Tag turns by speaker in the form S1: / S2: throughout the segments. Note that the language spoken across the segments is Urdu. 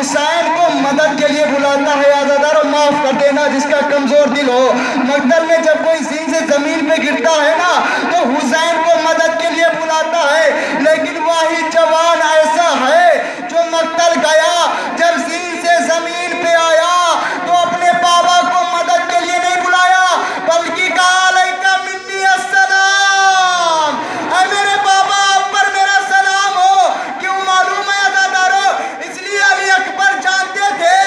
S1: حسین کو مدد کے لیے بلاتا ہے. عزادارو معاف کر دینا جس کا کمزور دل ہو. مقتل میں جب کوئی زین سے زمین پہ گرتا ہے نا تو حسین کو مدد کے لیے بلاتا ہے. لیکن وہی جوان ایسا ہے جو مقتل گیا جب زین سے زمین پہ آیا تو اپنے بابا کو مدد کے لیے نہیں بلایا بلکہ کہا علیکہ منی السلام، اے میرے بابا آپ پر میرا سلام ہو. کیوں معلوم ہے عزادارو؟ اس لیے علی اکبر جانتے تھے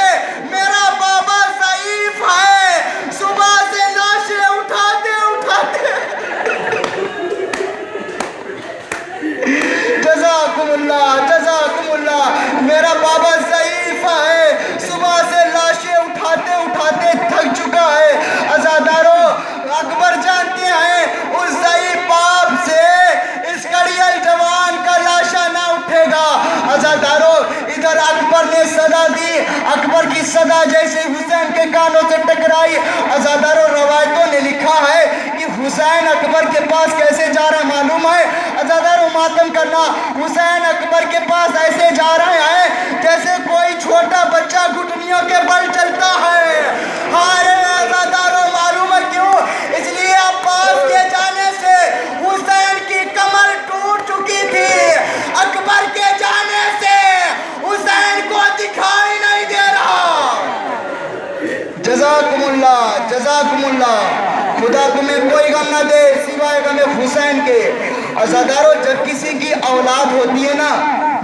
S1: میرا بابا ضعیف ہے. صبح سے لاشیں اٹھاتے اٹھاتے جزاکم اللہ میرا بابا ضعیف ہے. صبح سے لاشیں اٹھاتے اٹھاتے تھک چکا ہے. عزادارو اکبر جانتے ہیں اس ضعیف باپ سے اس کڑیل جوان کا لاشا نہ اٹھے گا. عزادارو ادھر اکبر نے صدا دی. اکبر کی صدا جیسے حسین کے کانوں سے ٹکرائی. عزادارو روایتوں نے لکھا ہے کہ حسین اکبر کے پاس کیسے جا رہا ہے معلوم ہے؟ عزادارو ماتم کرنا. حسین اکبر کے پاس ایسے جا رہے ہیں جیسے کوئی چھوٹا بچہ گھٹنیوں کے بل چلتا ہے. ہارے عزادارو معلوم ہے کیوں؟ اس لیے عباس کے جانے سے حسین کی کمر ٹوٹ چکی تھی. اکبر کے جانے سے حسین کو دکھائی نہیں دے رہا. جزاکم اللہ. خدا تمہیں کوئی غم نہ دے سوائے غم حسین کے. عزادارو جب کسی کی اولاد ہوتی ہے نا،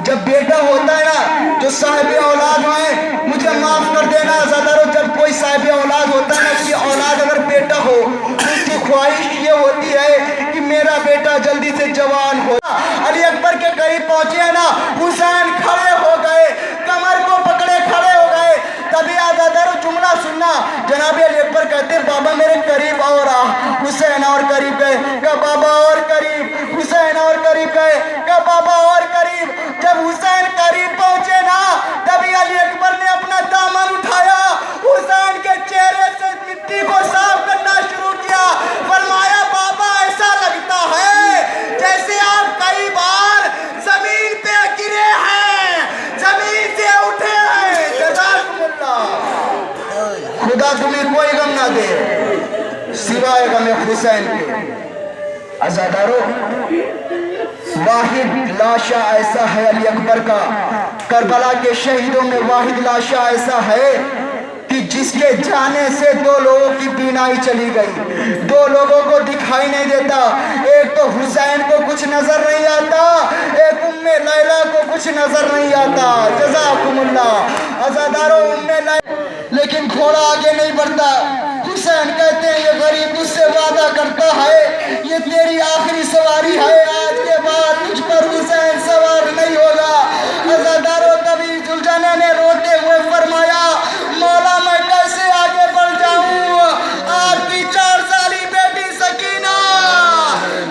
S1: جب بیٹا ہوتا ہے نا، جو صاحب اولاد ہیں مجھے معاف کر دینا. عزادارو جب کوئی صاحب اولاد ہوتا ہے نا، اس کی اولاد اگر بیٹا ہو تو اس کی خواہش یہ ہوتی ہے کہ میرا بیٹا جلدی سے جوان ہو. علی اکبر کے قریب پہنچے ہیں نا، حسین کھڑے ہو گئے، کمر کو پکڑے کھڑے ہو گئے. تبھی عزادارو جملہ سننا، جناب علی اکبر کہتے بابا میرے قریب اور آ. حسین اور قریب گئے، کہ بابا اور قریب. حسین اور قریب گئے، کہ بابا اور قریب. جب حسین قریب پہنچے نا تبھی علی اکبر نے اپنا دامن اٹھایا، حسین کے چہرے سے مٹی کو صاف کرنا شروع کیا. فرمایا بابا ایسا لگتا ہے جیسے آپ کئی بار زمین پہ گرے ہیں، زمین سے اٹھے ہیں. جزاکم اللہ. خدا تمہیں کوئی غم نہ دے سوائے غم حسین کے. عزادارو واحد لاشا ایسا ہے علی اکبر کا، کربلا کے شہیدوں میں واحد لاشا ایسا ہے کہ جس کے جانے سے دو لوگوں کی بینائی چلی گئی، دو لوگوں کو دکھائی نہیں دیتا. ایک تو حسین کو کچھ نظر نہیں آتا، ایک ام لیلہ کو کچھ نظر نہیں آتا. جزاکم اللہ. عزادارو ام لیلہ لیکن گھوڑا آگے نہیں بڑھتا. حسین کہتے ہیں یہ غریب اس سے وعدہ کرتا ہے یہ تیری آخری سواری ہے، آج کے بعد مجھ پر حسین سوار نہیں ہوگا. عزادارو تبھی زلجھانے نے روتے ہوئے فرمایا مولا میں کیسے آگے بڑھ جاؤں، آپ کی 4 سالی بیٹی سکینہ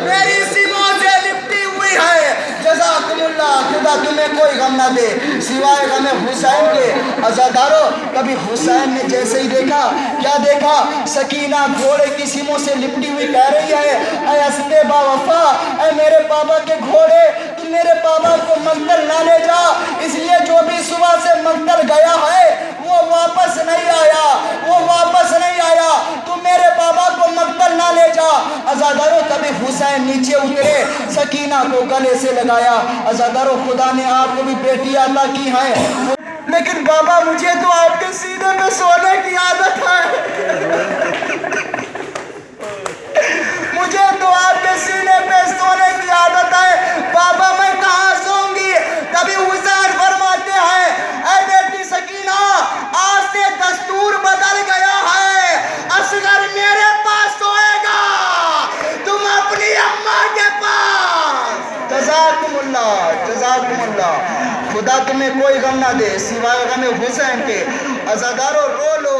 S1: میری سیموں سے لپٹی ہوئی ہے. جزاکم اللہ. خدا تمہیں کوئی غم نہ دے سوائے غم حسین کے. عزادارو کبھی حسین نے جیسے ہی دیکھا، کیا دیکھا؟ سکینہ گھوڑے کی سیموں سے لپٹی ہوئی کہہ رہی ہے اے ہستے با وفا، اے میرے بابا کے گھوڑے تم میرے بابا کو مقتل نہ لے جا. اس لیے جو بھی صبح سے مقتل گیا ہے وہ واپس نہیں آیا، تم میرے بابا کو مقتل نہ لے جا. عزادارو کبھی حسین نیچے اترے، سکینہ کو گلے سے لگایا. عزادارو خدا نے آپ کو بھی بیٹی عطا کی ہے، لیکن بابا مجھے تو آپ کے سینے پہ سونے کی عادت ہے. مجھے تو آپ کے سینے پہ سونے کی عادت ہے، بابا میں کہاں سوں گی؟ تبھی حسین فرماتے ہیں اے بیٹی سکینہ آج سے دستور بدل گیا ہے، اصغر میرے پاس سوئے گا، تم اپنی اماں کے پاس. جزاکم اللہ. خدا تمہیں کوئی غم نہ دے سوائے غم حسین کے. عزادارو رو لو